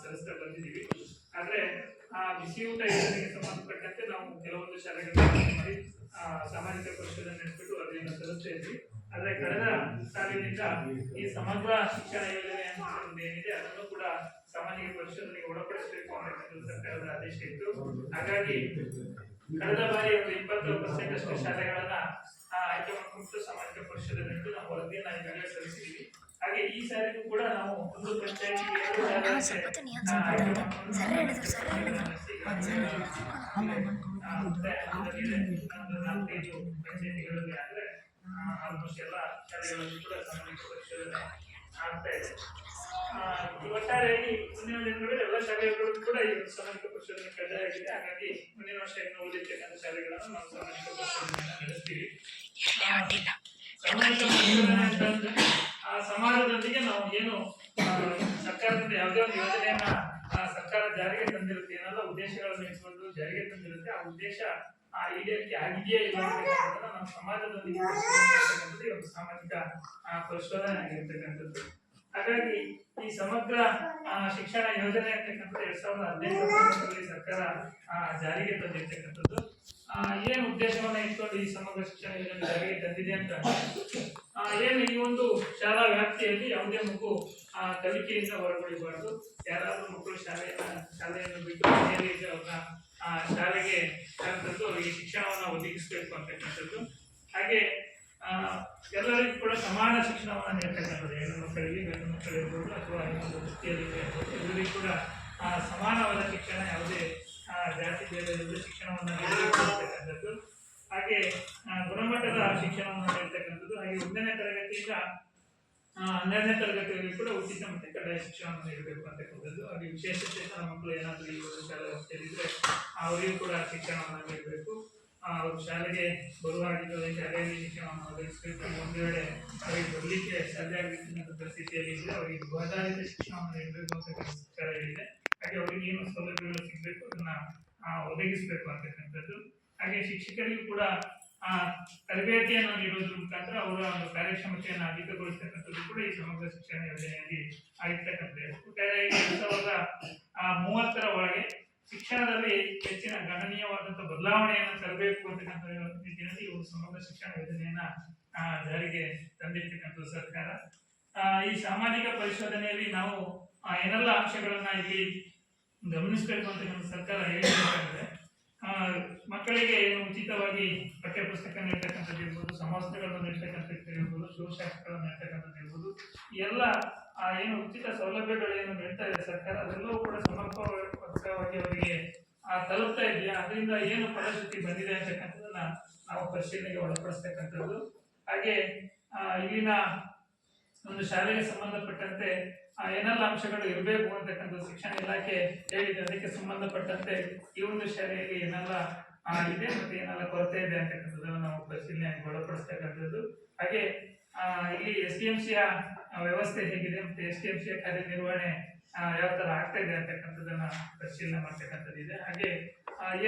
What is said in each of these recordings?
ಸಲ್ಲಿಸ್ತಾ ಬಂದಿದ್ದೀವಿ. ಆದ್ರೆ ಬಿಸಿಯೂಟ ಯೋಜನೆಗೆ ಸಂಬಂಧಪಟ್ಟಂತೆ ನಾವು ಕೆಲವೊಂದು ಶಾಲೆಗಳನ್ನು ಮಾಡಿ ಸಾಮಾಜಿಕ ಪರಿಶೋಧನೆ ನಡೆಸಿಬಿಟ್ಟು ವರದಿಯನ್ನು ಸಲ್ಲಿಸ್ತಾ ಇದ್ವಿ. ಆದ್ರೆ ಕಳೆದ ಸಾಲಿನಿಂದ ಈ ಸಮಗ್ರ ಶಿಕ್ಷಣ ಯೋಜನೆ ಅಂತ ಏನಿದೆ ಅದನ್ನು ಕೂಡ ಸಾಮಾಜಿಕ ಪರಿಶೋಧನೆಗೆ ಒಳಪಡಿಸಬೇಕು ಅನ್ನೋ ಸರ್ಕಾರದ ಆದೇಶ ಇತ್ತು. ಹಾಗಾಗಿ ಕಳೆದ ಬಾರಿ ಒಂದು 20% ಅಷ್ಟು ಶಾಲೆಗಳನ್ನ ಆಯ್ಕೆ ಮಾಡಿಕೊಂಡು ಸಾಮಾಜಿಕ ಪರಿಶೋಧನೆ ನಾವು ವರದಿಯನ್ನು ಈಗಾಗಲೇ ಸಲ್ಲಿಸಿದ್ದೀವಿ. ಹಾಗೆ ಈ ಸಾರಿಗೂ ಕೂಡ ನಾವು ಒಂದು ಪಂಚಾಯತಿಗೆ 2 ಪಂಚಾಯತಿಗಳಲ್ಲಿ ಆದ್ರೆ ಆಲ್ಮೋಸ್ಟ್ ಎಲ್ಲ ಶಾಲೆಗಳಲ್ಲಿ ಕೂಡ ಸಾಮಾಜಿಕ ಪರಿಶೋಧನೆ ಆಗ್ತಾ ಇದೆ. ಒಟ್ಟಾರೆಯಾಗಿ ಮುಂದಿನ ದಿನಗಳಲ್ಲಿ ಎಲ್ಲ ಶಾಲೆಗಳು ಕೂಡ ಈ ಸಾಮಾಜಿಕ ಪರಿಶೋಧನೆ ಕಡ್ಡಾಯ ಆಗಿದೆ. ಹಾಗಾಗಿ ಮುಂದಿನ ವರ್ಷ ಇನ್ನು ಉಳಿದಿರ್ತಕ್ಕಂಥ ಶಾಲೆಗಳನ್ನು ನಾವು ಸಾಮಾಜಿಕ ಪರಿಶೋಧನೆಯನ್ನು ನಡೆಸ್ತೀವಿ. ಸಾಮಾಜಿಕ ಪರಿಶೋಧನೆ ಅಂತಂದ್ರೆ ಸಮಾಜದೊಂದಿಗೆ ನಾವು ಏನು ಸರ್ಕಾರದಿಂದ ಯಾವುದೇ ಒಂದು ಯೋಜನೆಯನ್ನ ಸರ್ಕಾರ ಜಾರಿಗೆ ತಂದಿರುತ್ತೆ, ಏನೆಲ್ಲ ಉದ್ದೇಶಗಳನ್ನು ಇಟ್ಕೊಂಡು ಜಾರಿಗೆ ತಂದಿರುತ್ತೆ, ಆ ಉದ್ದೇಶ ಈಡೇರಿಕೆ ಆಗಿದೆಯೇ ಇಲ್ಲ ಅಂತಕ್ಕಂಥದ್ದನ್ನ ನಾವು ಸಮಾಜದೊಂದಿಗೆ ಒಂದು ಸಾಮಾಜಿಕ ಪರಿಶೋಧನೆ ಆಗಿರ್ತಕ್ಕಂಥದ್ದು. ಹಾಗಾಗಿ ಈ ಸಮಗ್ರ ಶಿಕ್ಷಣ ಯೋಜನೆ ಅಂತಕ್ಕಂಥದ್ದು 2015 ಸರ್ಕಾರ ಜಾರಿಗೆ ತಂದಿರ್ತಕ್ಕಂಥದ್ದು. ಏನು ಉದ್ದೇಶವನ್ನ ಇಟ್ಕೊಂಡು ಈ ಸಮಗ್ರ ಶಿಕ್ಷಣ ಯೋಜನೆ ಜಾರಿಗೆ ತಂದಿದೆ ಅಂತ ಏನು ಈ ಒಂದು ಶಾಲಾ ವ್ಯಾಪ್ತಿಯಲ್ಲಿ ಯಾವುದೇ ಮಗು ಕಲಿಕೆಯಿಂದ ಹೊರಗುಳಿಬಾರ್ದು. ಯಾರಾದ್ರೂ ಮಕ್ಕಳು ಶಾಲೆಯನ್ನು ಬಿಟ್ಟು ಮನೆಯಲ್ಲಿ ಅವ್ರನ್ನ ಶಾಲೆಗೆ ಕರೆತಂದು ಅವರಿಗೆ ಶಿಕ್ಷಣವನ್ನು ಒದಗಿಸಬೇಕು ಅಂತಕ್ಕಂಥದ್ದು. ಹಾಗೆ ಎಲ್ಲರಿಗೂ ಕೂಡ ಸಮಾನ ಶಿಕ್ಷಣವನ್ನು ನೀಡ್ತಕ್ಕಂಥದ್ದು, ಹೆಣ್ಣು ಮಕ್ಕಳಿಗೆ ಗಂಡು ಮಕ್ಕಳಿರ್ಬೋದು ಅಥವಾ ಇನ್ನೊಂದು ವೃತ್ತಿಯಲ್ಲಿ ಎಲ್ಲರಿಗೂ ಕೂಡ ಸಮಾನವಾದ ಶಿಕ್ಷಣ, ಯಾವುದೇ ಜಾತಿ ಭೇದವಿಲ್ಲದೆ ಶಿಕ್ಷಣವನ್ನು ನೀಡತಕ್ಕಂಥದ್ದು. ಹಾಗೆ ಗುಣಮಟ್ಟದ ಶಿಕ್ಷಣವನ್ನು ನೀಡ್ತಕ್ಕಂಥದ್ದು. ಹಾಗೆ 1ನೇ ತರಗತಿಯಿಂದ 12ನೇ ತರಗತಿಯಲ್ಲಿ ಕೂಡ ಉಚಿತ ಮತ್ತು ಕಡ್ಡಾಯ ಶಿಕ್ಷಣವನ್ನು ನೀಡಬೇಕು ಅಂತಕ್ಕಂಥದ್ದು. ಹಾಗೆ ವಿಶೇಷ ಚೇತನ ಮಕ್ಕಳು ಏನಾದರೂ ಈ ಒಂದು ಶಾಲೆ ವ್ಯವಸ್ಥೆಯಲ್ಲಿದ್ದರೆ ಅವರಿಗೂ ಕೂಡ ಶಿಕ್ಷಣವನ್ನು ನೀಡಬೇಕು. ಅವರು ಶಾಲೆಗೆ ಬರುವಾಗಿದ್ದರೆ ಶಾಲೆಯಲ್ಲಿ ಶಿಕ್ಷಣವನ್ನು ಒದಗಿಸಬೇಕು. ಒಂದು ವೇಳೆ ಅವರಿಗೆ ಬರಲಿಕ್ಕೆ ಸಾಧ್ಯ ಆಗಲಿಕ್ಕಿಂತ ಪರಿಸ್ಥಿತಿಯಲ್ಲಿ ಇದ್ದರೆ ಅವರಿಗೆ ಗೃಹಾಧಾರಿತ ಶಿಕ್ಷಣವನ್ನು ನೀಡಬೇಕು ಅಂತಕ್ಕಂಥ ಸರ್ಕಾರ ಹೇಳಿದೆ. ಹಾಗೆ ಅವರಿಗೆ ಏನು ಸೌಲಭ್ಯಗಳು ಸಿಗಬೇಕು ಅದನ್ನ ಒದಗಿಸಬೇಕು ಅಂತಕ್ಕಂಥದ್ದು. ಹಾಗೆ ಶಿಕ್ಷಕರಿಗೂ ಕೂಡ ತರಬೇತಿಯನ್ನು ನೀಡುವುದರ ಮುಖಾಂತರ ಅವರ ಒಂದು ಕಾರ್ಯಕ್ಷಮತೆಯನ್ನು ಅಧಿಕಗೊಳಿಸತಕ್ಕಂಥದ್ದು ಕೂಡ ಈ ಸಮಗ್ರ ಶಿಕ್ಷಣ ಯೋಜನೆಯಲ್ಲಿ ಆಗಿರ್ತಕ್ಕಂಥದ್ದು. ಒಟ್ಟಾರೆ 2030 ಒಳಗೆ ಶಿಕ್ಷಣದಲ್ಲಿ ಹೆಚ್ಚಿನ ಗಣನೀಯವಾದಂತಹ ಬದಲಾವಣೆಯನ್ನು ತರಬೇಕು ಅಂತಕ್ಕಂಥ ನಿಟ್ಟಿನಲ್ಲಿ ಒಂದು ಸಮಗ್ರ ಶಿಕ್ಷಣ ಯೋಜನೆಯನ್ನ ಜಾರಿಗೆ ತಂದಿರ್ತಕ್ಕಂಥದ್ದು ಸರ್ಕಾರ. ಈ ಸಾಮಾಜಿಕ ಪರಿಶೋಧನೆಯಲ್ಲಿ ನಾವು ಏನೆಲ್ಲ ಅಂಶಗಳನ್ನ ಇಲ್ಲಿ ಗಮನಿಸಬೇಕು ಅಂತಕ್ಕಂಥ ಸರ್ಕಾರ ಹೇಳಿದ್ರೆ, ಮಕ್ಕಳಿಗೆ ಏನು ಉಚಿತವಾಗಿ ಪಠ್ಯ ಪುಸ್ತಕ ನೀಡ್ತಕ್ಕಂಥದ್ದು ಇರ್ಬೋದು, ಸಮವಸ್ತ್ರಗಳನ್ನು ನೀಡ್ತಕ್ಕಂಥದ್ದು ಇರ್ಬೋದು, ಶಿವಶಾಸ್ತ್ರಗಳನ್ನು ನೀಡ್ತಕ್ಕಂಥದ್ದು ಇರ್ಬೋದು, ಎಲ್ಲ ಏನು ಉಚಿತ ಸೌಲಭ್ಯಗಳೇನು ನೀಡ್ತಾ ಇದೆ ಸರ್ಕಾರ ಅದೆಲ್ಲವೂ ಕೂಡ ಸಮರ್ಪಕವಾಗಿ ಅವರಿಗೆ ತಲುಪ್ತಾ ಇದೆಯಾ, ಅದರಿಂದ ಏನು ಫಲಶ್ರುತಿ ಬಂದಿದೆ ಅಂತಕ್ಕಂಥದ್ದನ್ನ ನಾವು ಪರಿಶೀಲನೆಗೆ ಒಳಪಡಿಸ್ತಕ್ಕಂಥದ್ದು. ಹಾಗೆ ಇಲ್ಲಿನ ಒಂದು ಶಾಲೆಗೆ ಸಂಬಂಧಪಟ್ಟಂತೆ ಏನೆಲ್ಲ ಅಂಶಗಳು ಇರಬೇಕು ಅಂತಕ್ಕಂಥ ಶಿಕ್ಷಣ ಇಲಾಖೆ ಹೇಳಿದೆ. ಅದಕ್ಕೆ ಸಂಬಂಧಪಟ್ಟಂತೆ ಈ ಒಂದು ಶಾಲೆಯಲ್ಲಿ ಏನೆಲ್ಲ ಇದೆ ಮತ್ತೆ ಏನೆಲ್ಲ ಕೊರತೆ ಇದೆ ಅಂತಕ್ಕಂಥದ್ದನ್ನು ನಾವು ಪರಿಶೀಲನೆಗೆ ಒಳಪಡಿಸ್ತಕ್ಕಂಥದ್ದು. ಹಾಗೆ ಇಲ್ಲಿ SDMC ವ್ಯವಸ್ಥೆ ಹೇಗಿದೆ ಮತ್ತೆ SDMC ಕಾರ್ಯನಿರ್ವಹಣೆ ಯಾವ ತರ ಆಗ್ತಾ ಇದೆ ಅಂತಕ್ಕಂಥದ್ದನ್ನ ಪರಿಶೀಲನೆ ಮಾಡ್ತಕ್ಕಂಥದ್ದಿದೆ. ಹಾಗೆ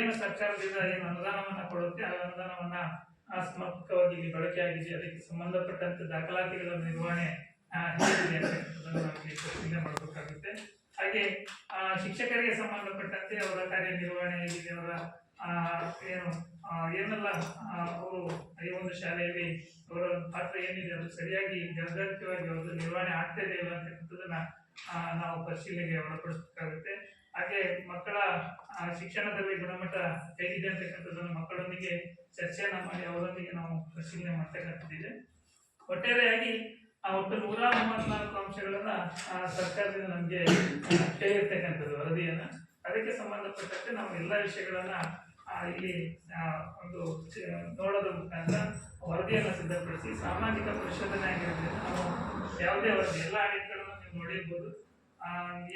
ಏನು ಸರ್ಕಾರದಿಂದ ಏನು ಅನುದಾನವನ್ನ ಕೊಡುತ್ತೆ ಆ ಅನುದಾನವನ್ನ ಸಮರ್ಪಕವಾಗಿ ಇಲ್ಲಿ ಬಳಕೆ ಆಗಿದೆ, ಅದಕ್ಕೆ ಸಂಬಂಧಪಟ್ಟಂತೆ ದಾಖಲಾತಿಗಳ ನಿರ್ವಹಣೆ ಹೇಗಿದೆ ಅಂತಕ್ಕಂಥದ್ದನ್ನು ನಾವು ಇಲ್ಲಿ ಪರಿಶೀಲನೆ ಮಾಡಬೇಕಾಗುತ್ತೆ. ಹಾಗೆ ಶಿಕ್ಷಕರಿಗೆ ಸಂಬಂಧಪಟ್ಟಂತೆ ಅವರ ಕಾರ್ಯನಿರ್ವಹಣೆ ಹೇಗಿದೆ, ಅವರ ಏನು ಏನೆಲ್ಲ ಅವರು ಈ ಒಂದು ಶಾಲೆಯಲ್ಲಿ ಅವರ ಪಾತ್ರ ಏನಿದೆ ಅದು ಸರಿಯಾಗಿ ಜವಾಬ್ದಾರಿಯುತವಾಗಿ ಅವ್ರದ್ದು ನಿರ್ವಹಣೆ ಆಗ್ತಾ ಇದೆ ಇಲ್ಲ ಅಂತಕ್ಕಂಥದ್ದನ್ನ ನಾವು ಪರಿಶೀಲನೆಗೆ ಒಳಪಡಿಸಬೇಕಾಗುತ್ತೆ. ಹಾಗೆ ಮಕ್ಕಳ ಶಿಕ್ಷಣದಲ್ಲಿ ಗುಣಮಟ್ಟ ಹೇಗಿದೆ ಅಂತಕ್ಕಂಥದ್ದನ್ನು ಮಕ್ಕಳೊಂದಿಗೆ ಚರ್ಚೆಯನ್ನ ಮಾಡಿ ಅವರೊಂದಿಗೆ ನಾವು ಪರಿಶೀಲನೆ ಮಾಡ್ತಕ್ಕಂಥದ್ದಿದೆ. ಒಟ್ಟಾರೆಯಾಗಿ ಒಟ್ಟು 134 ಅಂಶಗಳನ್ನ ಸರ್ಕಾರದಿಂದ ನಮಗೆ ಕೇಳಿರ್ತಕ್ಕಂಥದ್ದು ವರದಿಯನ್ನ. ಅದಕ್ಕೆ ಸಂಬಂಧಪಟ್ಟಂತೆ ನಾವು ಎಲ್ಲ ವಿಷಯಗಳನ್ನ ಇಲ್ಲಿ ಒಂದು ನೋಡೋದ್ರ ಮುಖಾಂತರ ವರದಿಯನ್ನು ಸಿದ್ಧಪಡಿಸಿ ಸಾಮಾಜಿಕ ಪರಿಶೋಧನೆ ಆಗಿರೋದ್ರಿಂದ ನಾವು ಯಾವುದೇ ವರದಿ ಎಲ್ಲ ಆಡಿಟ್ಗಳನ್ನು ನೀವು ನೋಡಿರ್ಬೋದು,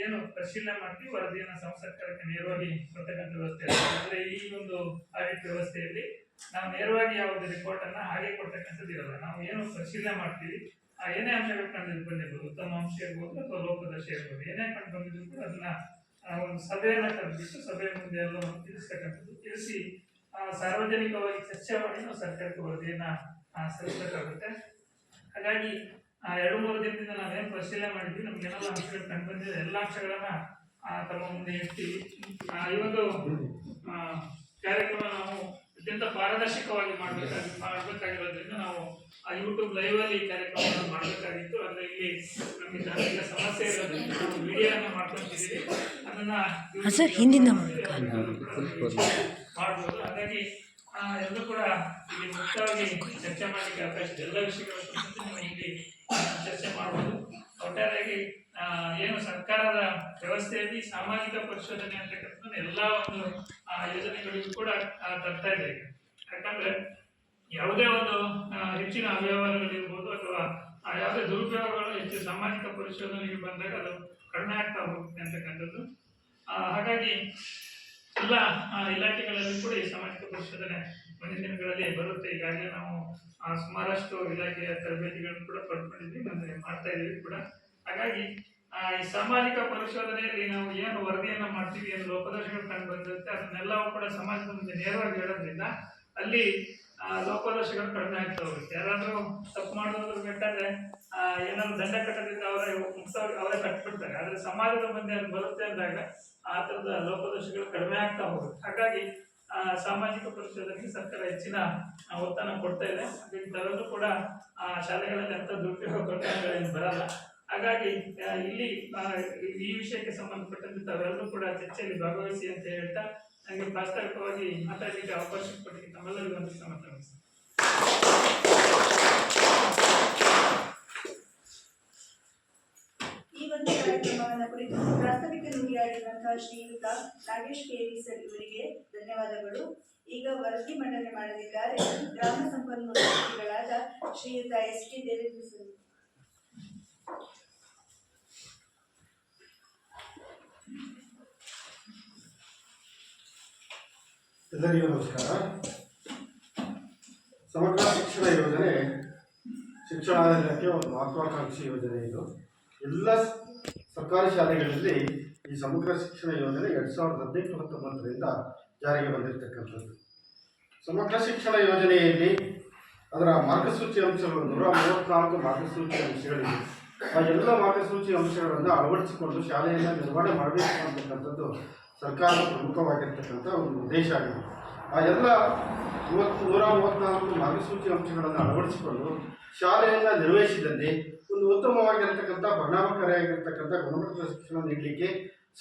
ಏನು ಪರಿಶೀಲನೆ ಮಾಡ್ತೀವಿ ವರದಿಯನ್ನು ಸರ್ಕಾರಕ್ಕೆ ನೇರವಾಗಿ ಕೊಡ್ತಕ್ಕಂಥ ವ್ಯವಸ್ಥೆ. ಅಂದ್ರೆ ಈ ಒಂದು ಆಡಿಟ್ ವ್ಯವಸ್ಥೆಯಲ್ಲಿ ನಾವು ನೇರವಾಗಿ ಯಾವುದೇ ರಿಪೋರ್ಟ್ ಅನ್ನ ಹಾಗೆ ಕೊಡ್ತಕ್ಕಂಥದ್ದು ಇರಲ್ಲ. ನಾವು ಏನು ಪರಿಶೀಲನೆ ಮಾಡ್ತೀವಿ ಏನೇ ಅಂಶಗಳು ಕಂಡು ಬಂದಿರ್ಬೋದು, ಉತ್ತಮ ಅಂಶ ಇರ್ಬೋದು ಅಥವಾ ಲೋಪದೋಷ ಇರ್ಬೋದು, ಏನೇ ಕಂಡು ಬಂದಿದ್ರು ಕೂಡ ಅದನ್ನ ಒಂದು ಸಭೆಯನ್ನ ಕರೆದ್ಬಿಟ್ಟು ಸಭೆಯ ಮುಂದೆ ಎಲ್ಲವನ್ನು ತಿಳಿಸ್ತಕ್ಕಂಥದ್ದು, ತಿಳಿಸಿ ಸಾರ್ವಜನಿಕವಾಗಿ ಚರ್ಚೆ ಮಾಡಿ ನಾವು ಸರ್ಕಾರಕ್ಕೆ ವರದಿಯನ್ನ ಸಲ್ಲಿಸಬೇಕಾಗುತ್ತೆ. ಹಾಗಾಗಿ 2-3 ದಿನದಿಂದ ನಾವೇನು ಪರಿಶೀಲನೆ ಮಾಡಿದ್ವಿ, ನಮ್ಗೆ ಏನೆಲ್ಲ ಅಂಶಗಳು ಕಂಡು ಬಂದಿದೆ ಎಲ್ಲ ಅಂಶಗಳನ್ನ ತಮ್ಮ ಮುಂದೆ ಇಡ್ತೀವಿ. ಈ ಒಂದು ಕಾರ್ಯಕ್ರಮ ನಾವು ಅತ್ಯಂತ ಪಾರದರ್ಶಕವಾಗಿ ಮಾಡಬೇಕಾಗಿರೋದ್ರಿಂದ ನಾವು ಯೂಟ್ಯೂಬ್ ಲೈವ್ ಅಲ್ಲಿ ಈ ಕಾರ್ಯಕ್ರಮವನ್ನು ಮಾಡಬೇಕಾಗಿತ್ತು. ಅಂದ್ರೆ ಇಲ್ಲಿ ನಮಗೆ ತಾಂತ್ರಿಕ ಸಮಸ್ಯೆ ಇರೋದ್ರಿಂದ ನಾವು ವಿಡಿಯೋನ ಮಾಡ್ಕೊಂತಿದ್ದೀವಿ, ಅದನ್ನ ಮಾಡ್ಬೋದು. ಹಾಗಾಗಿ ಎಲ್ಲರೂ ಕೂಡ ಇಲ್ಲಿ ಮುಕ್ತವಾಗಿ ಚರ್ಚೆ ಮಾಡಲಿಕ್ಕೆ ಅವಕಾಶ ಇದೆ. ಎಲ್ಲ ವಿಷಯಗಳ ಕುರಿತು ನೀವು ಇಲ್ಲಿ ಚರ್ಚೆ ಮಾಡ್ಬೋದು. ಒಟ್ಟಾರೆಯಾಗಿ ಏನು ಸರ್ಕಾರದ ವ್ಯವಸ್ಥೆಯಲ್ಲಿ ಸಾಮಾಜಿಕ ಪರಿಶೋಧನೆ ಅಂತಕ್ಕಂಥದ್ದು ಎಲ್ಲ ಒಂದು ಯೋಜನೆಗಳಿಗೂ ಕೂಡ ತರ್ತಾ ಇದೆ. ಯಾಕಂದ್ರೆ ಯಾವುದೇ ಒಂದು ಹೆಚ್ಚಿನ ಅವ್ಯವಹಾರಗಳಿರ್ಬೋದು ಅಥವಾ ಯಾವುದೇ ದುರುಪಯೋಗಗಳು ಹೆಚ್ಚು ಸಾಮಾಜಿಕ ಪರಿಶೋಧನೆಗೆ ಬಂದಾಗ ಅದು ಕಡಿಮೆ ಆಗ್ತಾ ಹೋಗುತ್ತೆ ಅಂತಕ್ಕಂಥದ್ದು. ಹಾಗಾಗಿ ಎಲ್ಲ ಇಲಾಖೆಗಳಲ್ಲಿ ಕೂಡ ಈ ಸಾಮಾಜಿಕ ಪರಿಶೋಧನೆ ಮುಂದಿನ ದಿನಗಳಲ್ಲಿ ಬರುತ್ತೆ. ಈಗಾಗಲೇ ನಾವು ಸುಮಾರಷ್ಟು ಇಲಾಖೆಯ ತರಬೇತಿಗಳನ್ನು ಕೂಡ ಪಡ್ಕೊಂಡಿದ್ವಿ, ಮತ್ತೆ ಮಾಡ್ತಾ ಇದ್ದೀವಿ ಕೂಡ. ಹಾಗಾಗಿ ಈ ಸಾಮಾಜಿಕ ಪರಿಶೋಧನೆಯಲ್ಲಿ ನಾವು ಏನು ವರದಿಯನ್ನ ಮಾಡ್ತೀವಿ, ಏನು ಲೋಪದೋಷಗಳು ಕಂಡು ಬಂದಿರುತ್ತೆ, ಅದನ್ನೆಲ್ಲವೂ ಕೂಡ ಸಮಾಜದ ಮುಂದೆ ನೇರವಾಗಿ ಹೇಳೋದ್ರಿಂದ ಅಲ್ಲಿ ಲೋಪದೋಷಗಳು ಕಡಿಮೆ ಆಗ್ತಾ ಹೋಗುತ್ತೆ. ಯಾರಾದ್ರೂ ತಪ್ಪು ಮಾಡೋದ್ರ ಬೇಕಾದ್ರೆ ಏನಾದ್ರು ದಂಡ ಕಟ್ಟೋದ್ರಿಂದ ಅವರೇ ಕಟ್ಬಿಡ್ತಾರೆ. ಆದ್ರೆ ಸಮಾಜದ ಮುಂದೆ ಅದು ಬರುತ್ತೆ ಅಂದಾಗ ಆ ಥರದ ಲೋಪದೋಷಗಳು ಕಡಿಮೆ ಆಗ್ತಾ ಹೋಗುತ್ತೆ. ಹಾಗಾಗಿ ಸಾಮಾಜಿಕ ಪರಿಶೋಧನೆಗೆ ಸರ್ಕಾರ ಹೆಚ್ಚಿನ ಒತ್ತನ್ನು ಕೊಡ್ತಾ ಇದೆ. ಹಾಗಾಗಿ ತಾವೆಲ್ಲರೂ ಕೂಡ ಶಾಲೆಗಳಲ್ಲಿ ಅಂತ ದುರುಪಯೋಗ ಪ್ರಕರಣಗಳೇನು ಬರಲ್ಲ. ಹಾಗಾಗಿ ಇಲ್ಲಿ ಈ ವಿಷಯಕ್ಕೆ ಸಂಬಂಧಪಟ್ಟಂತೆ ತಾವೆಲ್ಲರೂ ಕೂಡ ಚರ್ಚೆಯಲ್ಲಿ ಭಾಗವಹಿಸಿ ಅಂತ ಹೇಳ್ತಾ ನನಗೆ ಪ್ರಾಸ್ತಾವಿಕವಾಗಿ ಮಾತಾಡಲಿಕ್ಕೆ ಅವಕಾಶ ಕೊಟ್ಟಿಗೆ ತಮ್ಮೆಲ್ಲರಿಗೂ ಒಂದು ಮಾತಾಡ್ತೀನಿ. ಈ ಒಂದು ಕಾರ್ಯಕ್ರಮವನ್ನು ಕುರಿತು ಪ್ರಾಸ್ತಾವಿಕ ನುಡಿಯಾಡಿರುವಂತಹ ಶ್ರೀಯುತ ನಾಗೇಶ್ KV ಸರ್ ಇವರಿಗೆ ಧನ್ಯವಾದಗಳು. ಈಗ ವರದಿ ಮಂಡನೆ ಮಾಡಲಿದ್ದಾರೆ ಗ್ರಾಮ ಸಂಪನ್ಮೂಲ ವ್ಯಕ್ತಿಗಳಾದ ಶ್ರೀಯುತ ST ದೇವೇಂದ್ರ ಸರ್. ಎಲ್ಲರಿಗೂ ನಮಸ್ಕಾರ. ಸಮಗ್ರ ಶಿಕ್ಷಣ ಯೋಜನೆ ಶಿಕ್ಷಣ ಇಲಾಖೆ ಒಂದು ಮಹತ್ವಾಕಾಂಕ್ಷಿ ಯೋಜನೆ. ಇದು ಎಲ್ಲ ಸರ್ಕಾರಿ ಶಾಲೆಗಳಲ್ಲಿ ಈ ಸಮಗ್ರ ಶಿಕ್ಷಣ ಯೋಜನೆ 2018-19ರಿಂದ ಜಾರಿಗೆ ಬಂದಿರತಕ್ಕಂಥದ್ದು. ಸಮಗ್ರ ಶಿಕ್ಷಣ ಯೋಜನೆಯಲ್ಲಿ ಅದರ ಮಾರ್ಗಸೂಚಿ ಅಂಶಗಳು 134 ಮಾರ್ಗಸೂಚಿ ಅಂಶಗಳಿವೆ. ಆ ಎಲ್ಲ ಮಾರ್ಗಸೂಚಿ ಅಂಶಗಳನ್ನು ಅಳವಡಿಸಿಕೊಂಡು ಶಾಲೆಯನ್ನು ನಿರ್ವಹಣೆ ಮಾಡಬೇಕು ಅಂತಕ್ಕಂಥದ್ದು ಸರ್ಕಾರದ ಪ್ರಮುಖವಾಗಿರ್ತಕ್ಕಂಥ ಒಂದು ಉದ್ದೇಶ ಆಗಿದೆ. ಆ ಎಲ್ಲ 134 ಮಾರ್ಗಸೂಚಿ ಅಂಶಗಳನ್ನು ಅಳವಡಿಸಿಕೊಂಡು ಶಾಲೆಯನ್ನು ನಿರ್ವಹಿಸಿದಲ್ಲಿ ಒಂದು ಉತ್ತಮವಾಗಿರ್ತಕ್ಕಂಥ ಪರಿಣಾಮಕಾರಿಯಾಗಿರ್ತಕ್ಕಂಥ ಗುಣಮಟ್ಟದ ಶಿಕ್ಷಣ ನೀಡಲಿಕ್ಕೆ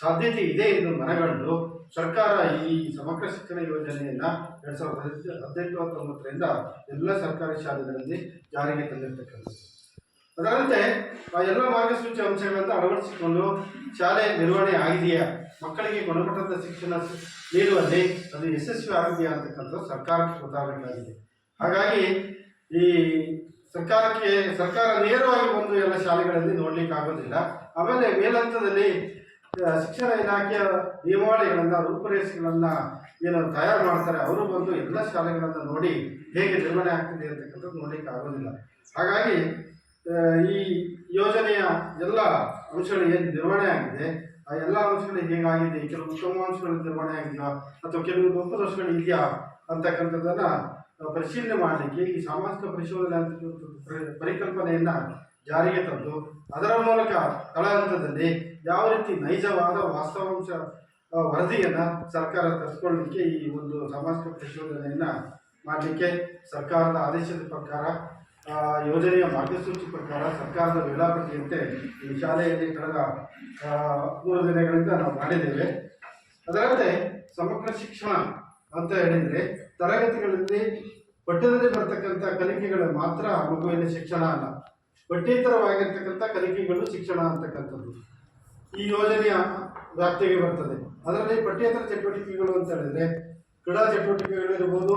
ಸಾಧ್ಯತೆ ಇದೆ ಎಂದು ಮನಗಂಡು ಸರ್ಕಾರ ಈ ಸಮಗ್ರ ಶಿಕ್ಷಣ ಯೋಜನೆಯನ್ನು 2018-19ರಿಂದ ಎಲ್ಲ ಸರ್ಕಾರಿ ಶಾಲೆಗಳಲ್ಲಿ ಜಾರಿಗೆ ತಂದಿರತಕ್ಕಂಥದ್ದು. ಅದರಂತೆ ಆ ಎಲ್ಲ ಮಾರ್ಗಸೂಚಿ ಅಂಶಗಳನ್ನು ಅಳವಡಿಸಿಕೊಂಡು ಶಾಲೆ ನಿರ್ವಹಣೆ ಆಗಿದೆಯಾ, ಮಕ್ಕಳಿಗೆ ಗುಣಮಟ್ಟದ ಶಿಕ್ಷಣ ನೀಡುವಲ್ಲಿ ಅದು ಯಶಸ್ವಿ ಆಗಿದೆಯಾ ಅಂತಕ್ಕಂಥದ್ದು ಸರ್ಕಾರಕ್ಕೆ ಗೊತ್ತಾಗಬೇಕಾಗಿದೆ. ಹಾಗಾಗಿ ಈ ಸರ್ಕಾರ ನೇರವಾಗಿ ಬಂದು ಎಲ್ಲ ಶಾಲೆಗಳಲ್ಲಿ ನೋಡ್ಲಿಕ್ಕೆ ಆಗೋದಿಲ್ಲ. ಆಮೇಲೆ ಮೇಲ್ಹಂತದಲ್ಲಿ ಶಿಕ್ಷಣ ಇಲಾಖೆಯ ನಿಯಮಾವಳಿಗಳನ್ನು, ರೂಪುರೇಷೆಗಳನ್ನು ಏನು ತಯಾರು ಮಾಡ್ತಾರೆ, ಅವರು ಬಂದು ಎಲ್ಲ ಶಾಲೆಗಳನ್ನು ನೋಡಿ ಹೇಗೆ ನಿರ್ವಹಣೆ ಆಗ್ತಿದೆ ಅಂತಕ್ಕಂಥದ್ದು ನೋಡ್ಲಿಕ್ಕೆ ಆಗೋದಿಲ್ಲ. ಹಾಗಾಗಿ ಈ ಯೋಜನೆಯ ಎಲ್ಲ ಅಂಶಗಳು ಏನು ನಿರ್ವಹಣೆ ಆಗಿದೆ, ಆ ಎಲ್ಲ ಅಂಶಗಳು ಹೇಗಾಗಿದೆ, ಕೆಲವು ಉತ್ತಮ ಅಂಶಗಳು ನಿರ್ವಹಣೆ ಆಗಿದೆಯಾ ಅಥವಾ ಕೆಲವು ಲೋಪದೋಷಗಳು ಇದೆಯಾ ಅಂತಕ್ಕಂಥದ್ದನ್ನು ಪರಿಶೀಲನೆ ಮಾಡಲಿಕ್ಕೆ ಈ ಸಾಮಾಜಿಕ ಪರಿಶೋಧನೆ ಅಂತ ಪರಿಕಲ್ಪನೆಯನ್ನು ಜಾರಿಗೆ ತಂದು ಅದರ ಮೂಲಕ ತಳ ಹಂತದಲ್ಲಿ ಯಾವ ರೀತಿ ನೈಜವಾದ ವಾಸ್ತವಾಂಶ ವರದಿಯನ್ನು ಸರ್ಕಾರ ತರಿಸ್ಕೊಳ್ಳಲಿಕ್ಕೆ ಈ ಒಂದು ಸಾಮಾಜಿಕ ಪರಿಶೋಧನೆಯನ್ನು ಮಾಡಲಿಕ್ಕೆ ಸರ್ಕಾರದ ಆದೇಶದ ಪ್ರಕಾರ, ಯೋಜನೆಯ ಮಾರ್ಗಸೂಚಿ ಪ್ರಕಾರ, ಸರ್ಕಾರದ ವೇಳಾಪಟ್ಟಿಯಂತೆ ಈ ಶಾಲೆಯಲ್ಲಿ ಕಳೆದ 3 ದಿನಗಳಿಂದ ನಾವು ಮಾಡಿದ್ದೇವೆ. ಅದರಂತೆ ಸಮಗ್ರ ಶಿಕ್ಷಣ ಅಂತ ಹೇಳಿದರೆ ತರಗತಿಗಳಲ್ಲಿ ಪಠ್ಯದಲ್ಲಿ ಬರ್ತಕ್ಕಂಥ ಕಲಿಕೆಗಳು ಮಾತ್ರ ಮಗುವಿನ ಶಿಕ್ಷಣ ಅಲ್ಲ, ಪಠ್ಯೇತರವಾಗಿರ್ತಕ್ಕಂಥ ಕಲಿಕೆಗಳು ಶಿಕ್ಷಣ ಅಂತಕ್ಕಂಥದ್ದು ಈ ಯೋಜನೆಯ ವ್ಯಾಪ್ತಿಗೆ ಬರ್ತದೆ. ಅದರಲ್ಲಿ ಪಠ್ಯೇತರ ಚಟುವಟಿಕೆಗಳು ಅಂತ ಹೇಳಿದರೆ ಕ್ರೀಡಾ ಚಟುವಟಿಕೆಗಳಿರ್ಬೋದು,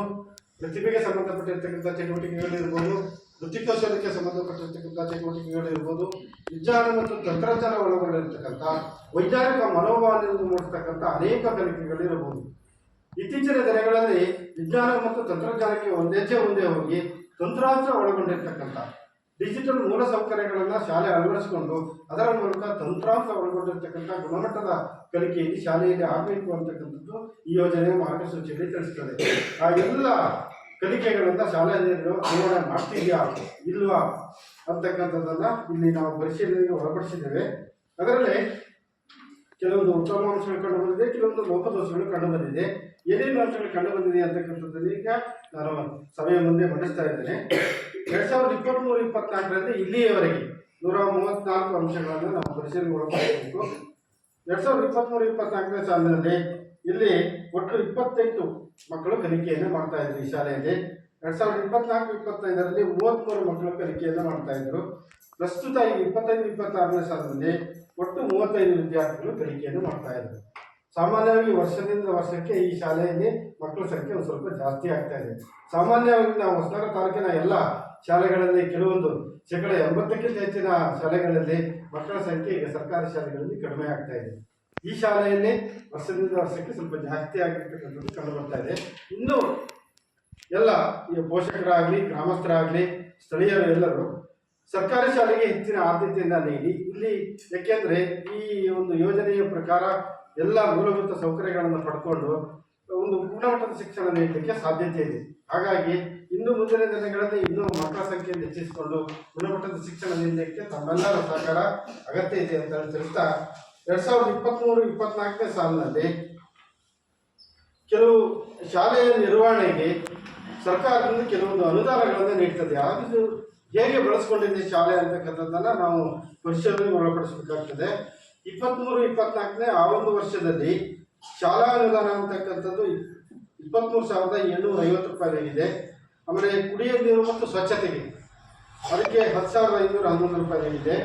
ಪ್ರತಿಭೆಗೆ ಸಂಬಂಧಪಟ್ಟಿರ್ತಕ್ಕಂಥ ಚಟುವಟಿಕೆಗಳಿರ್ಬೋದು, ವೃತ್ತಿಕೌಶಲ್ಯಕ್ಕೆ ಸಂಬಂಧಪಟ್ಟಿರ್ತಕ್ಕಂಥ ಚಟುವಟಿಕೆಗಳಿರ್ಬೋದು, ವಿಜ್ಞಾನ ಮತ್ತು ತಂತ್ರಜ್ಞಾನ ಒಳಗೊಂಡಿರ್ತಕ್ಕಂಥ ವೈಜ್ಞಾನಿಕ ಮನೋಭಾವನೆಯನ್ನು ಮೂಡಿಸ್ತಕ್ಕಂಥ ಅನೇಕ ಕಲಿಕೆಗಳಿರಬಹುದು. ಇತ್ತೀಚಿನ ದಿನಗಳಲ್ಲಿ ವಿಜ್ಞಾನ ಮತ್ತು ತಂತ್ರಜ್ಞಾನಕ್ಕೆ ಒಂದೆಜ್ಜೆ ಮುಂದೆ ಹೋಗಿ ತಂತ್ರಾಂಶ ಒಳಗೊಂಡಿರ್ತಕ್ಕಂಥ ಡಿಜಿಟಲ್ ಮೂಲಸೌಕರ್ಯಗಳನ್ನು ಶಾಲೆ ಅಳವಡಿಸಿಕೊಂಡು ಅದರ ಮೂಲಕ ತಂತ್ರಾಂಶ ಒಳಗೊಂಡಿರ್ತಕ್ಕಂಥ ಗುಣಮಟ್ಟದ ಕಲಿಕೆಯಲ್ಲಿ ಶಾಲೆಯಲ್ಲಿ ಆಗಬೇಕು ಅಂತಕ್ಕಂಥದ್ದು ಈ ಯೋಜನೆಯ ಮಾರ್ಗಸೂಚಿಯಲ್ಲಿ ತಿಳಿಸ್ತದೆ. ಆ ಎಲ್ಲ ಕಲಿಕೆಗಳಿಂದ ಶಾಲೆಯಲ್ಲಿ ನಿರ್ವಹಣೆ ಮಾಡ್ತಿದೆಯಾ ಇಲ್ವಾ ಅಂತಕ್ಕಂಥದ್ದನ್ನು ಇಲ್ಲಿ ನಾವು ಪರಿಶೀಲನೆಗೆ ಒಳಪಡಿಸಿದ್ದೇವೆ. ಅದರಲ್ಲಿ ಕೆಲವೊಂದು ಉತ್ತಮ ಅಂಶಗಳು ಕಂಡು ಬಂದಿದೆ, ಕೆಲವೊಂದು ಲೋಪದೋಷಗಳು ಕಂಡು ಬಂದಿದೆ. ಏನೇನು ಅಂಶಗಳು ಕಂಡು ಬಂದಿದೆ ಅಂತಕ್ಕಂಥದ್ದನ್ನು ಈಗ ನಾನು ಸಭೆಯ ಮುಂದೆ ಮಂಡಿಸ್ತಾ ಇದ್ದೇನೆ. 2023-24ರಲ್ಲಿ ಇಲ್ಲಿಯವರೆಗೆ 134 ಅಂಶಗಳನ್ನು ನಾವು ಪರಿಶೀಲನೆ ಒಳಪಡಿಸಬೇಕು. 2023-24ನೇ ಸಾಲಿನಲ್ಲಿ ಇಲ್ಲಿ ಒಟ್ಟು 28 ಮಕ್ಕಳು ಕಲಿಕೆಯನ್ನು ಮಾಡ್ತಾ ಇದ್ರು ಈ ಶಾಲೆಯಲ್ಲಿ. 2024-25ರಲ್ಲಿ 33 ಮಕ್ಕಳು ಕಲಿಕೆಯನ್ನು ಮಾಡ್ತಾ ಇದ್ರು. ಪ್ರಸ್ತುತ ಈಗ 25-26ನೇ ಸಾಲಿನಲ್ಲಿ ಒಟ್ಟು 35 ವಿದ್ಯಾರ್ಥಿಗಳು ಕಲಿಕೆಯನ್ನು ಮಾಡ್ತಾ ಇದ್ರು. ಸಾಮಾನ್ಯವಾಗಿ ವರ್ಷದಿಂದ ವರ್ಷಕ್ಕೆ ಈ ಶಾಲೆಯಲ್ಲಿ ಮಕ್ಕಳ ಸಂಖ್ಯೆ ಒಂದು ಸ್ವಲ್ಪ ಜಾಸ್ತಿ ಆಗ್ತಾ ಇದೆ. ಸಾಮಾನ್ಯವಾಗಿ ನಾವು ಹೊಸನಗರ ತಾಲೂಕಿನ ಎಲ್ಲ ಶಾಲೆಗಳಲ್ಲಿ ಕೆಲವೊಂದು 80%ಕ್ಕಿಂತ ಹೆಚ್ಚಿನ ಶಾಲೆಗಳಲ್ಲಿ ಮಕ್ಕಳ ಸಂಖ್ಯೆ ಈಗ ಸರ್ಕಾರಿ ಶಾಲೆಗಳಲ್ಲಿ ಕಡಿಮೆ ಆಗ್ತಾ ಇದೆ. ಈ ಶಾಲೆಯಲ್ಲಿ ವರ್ಷದಿಂದ ವರ್ಷಕ್ಕೆ ಸ್ವಲ್ಪ ಜಾಸ್ತಿ ಆಗಿರ್ತಕ್ಕಂಥದ್ದು ಕಂಡು ಬರ್ತಾ ಇದೆ. ಇನ್ನು ಎಲ್ಲ ಈ ಪೋಷಕರಾಗಲಿ, ಗ್ರಾಮಸ್ಥರಾಗಲಿ, ಸ್ಥಳೀಯರು ಎಲ್ಲರೂ ಸರ್ಕಾರಿ ಶಾಲೆಗೆ ಹೆಚ್ಚಿನ ಆದ್ಯತೆಯನ್ನು ನೀಡಿ ಇಲ್ಲಿ, ಏಕೆಂದರೆ ಈ ಒಂದು ಯೋಜನೆಯ ಪ್ರಕಾರ ಎಲ್ಲ ಮೂಲಭೂತ ಸೌಕರ್ಯಗಳನ್ನು ಪಡ್ಕೊಂಡು ಒಂದು ಗುಣಮಟ್ಟದ ಶಿಕ್ಷಣ ನೀಡಲಿಕ್ಕೆ ಸಾಧ್ಯತೆ ಇದೆ. ಹಾಗಾಗಿ ಇನ್ನು ಮುಂದಿನ ದಿನಗಳಲ್ಲಿ ಇನ್ನೂ ಮಕ್ಕಳ ಸಂಖ್ಯೆಯನ್ನು ಹೆಚ್ಚಿಸಿಕೊಂಡು ಗುಣಮಟ್ಟದ ಶಿಕ್ಷಣ ನೀಡಲಿಕ್ಕೆ ತಮ್ಮೆಲ್ಲರ ಸಹಕಾರ ಅಗತ್ಯ ಇದೆ ಅಂತ ತಿಳಿಸ್ತಾ 2023-24ನೇ ಸಾಲಿನಲ್ಲಿ ಕೆಲವು ಶಾಲೆಯ ನಿರ್ವಹಣೆಗೆ ಸರ್ಕಾರದಿಂದ ಕೆಲವೊಂದು ಅನುದಾನಗಳನ್ನು ನೀಡ್ತದೆ. ಅದು ಹೇಗೆ ಬಳಸ್ಕೊಂಡಿದೆ ಶಾಲೆ ಅಂತಕ್ಕಂಥದ್ದನ್ನು ನಾವು ಪರಿಶೋಧನೆಗೆ ಒಳಪಡಿಸಬೇಕಾಗ್ತದೆ. 23-24ನೇ ಆ ಒಂದು ವರ್ಷದಲ್ಲಿ ಶಾಲಾ ಅನುದಾನ ಅಂತಕ್ಕಂಥದ್ದು 23,750 ರೂಪಾಯಿಯಾಗಿದೆ. ಆಮೇಲೆ ಕುಡಿಯುವ ನೀರು ಮತ್ತು ಸ್ವಚ್ಛತೆಗೆ ಅದಕ್ಕೆ 10,511 ರೂಪಾಯಿಯಾಗಿದೆ.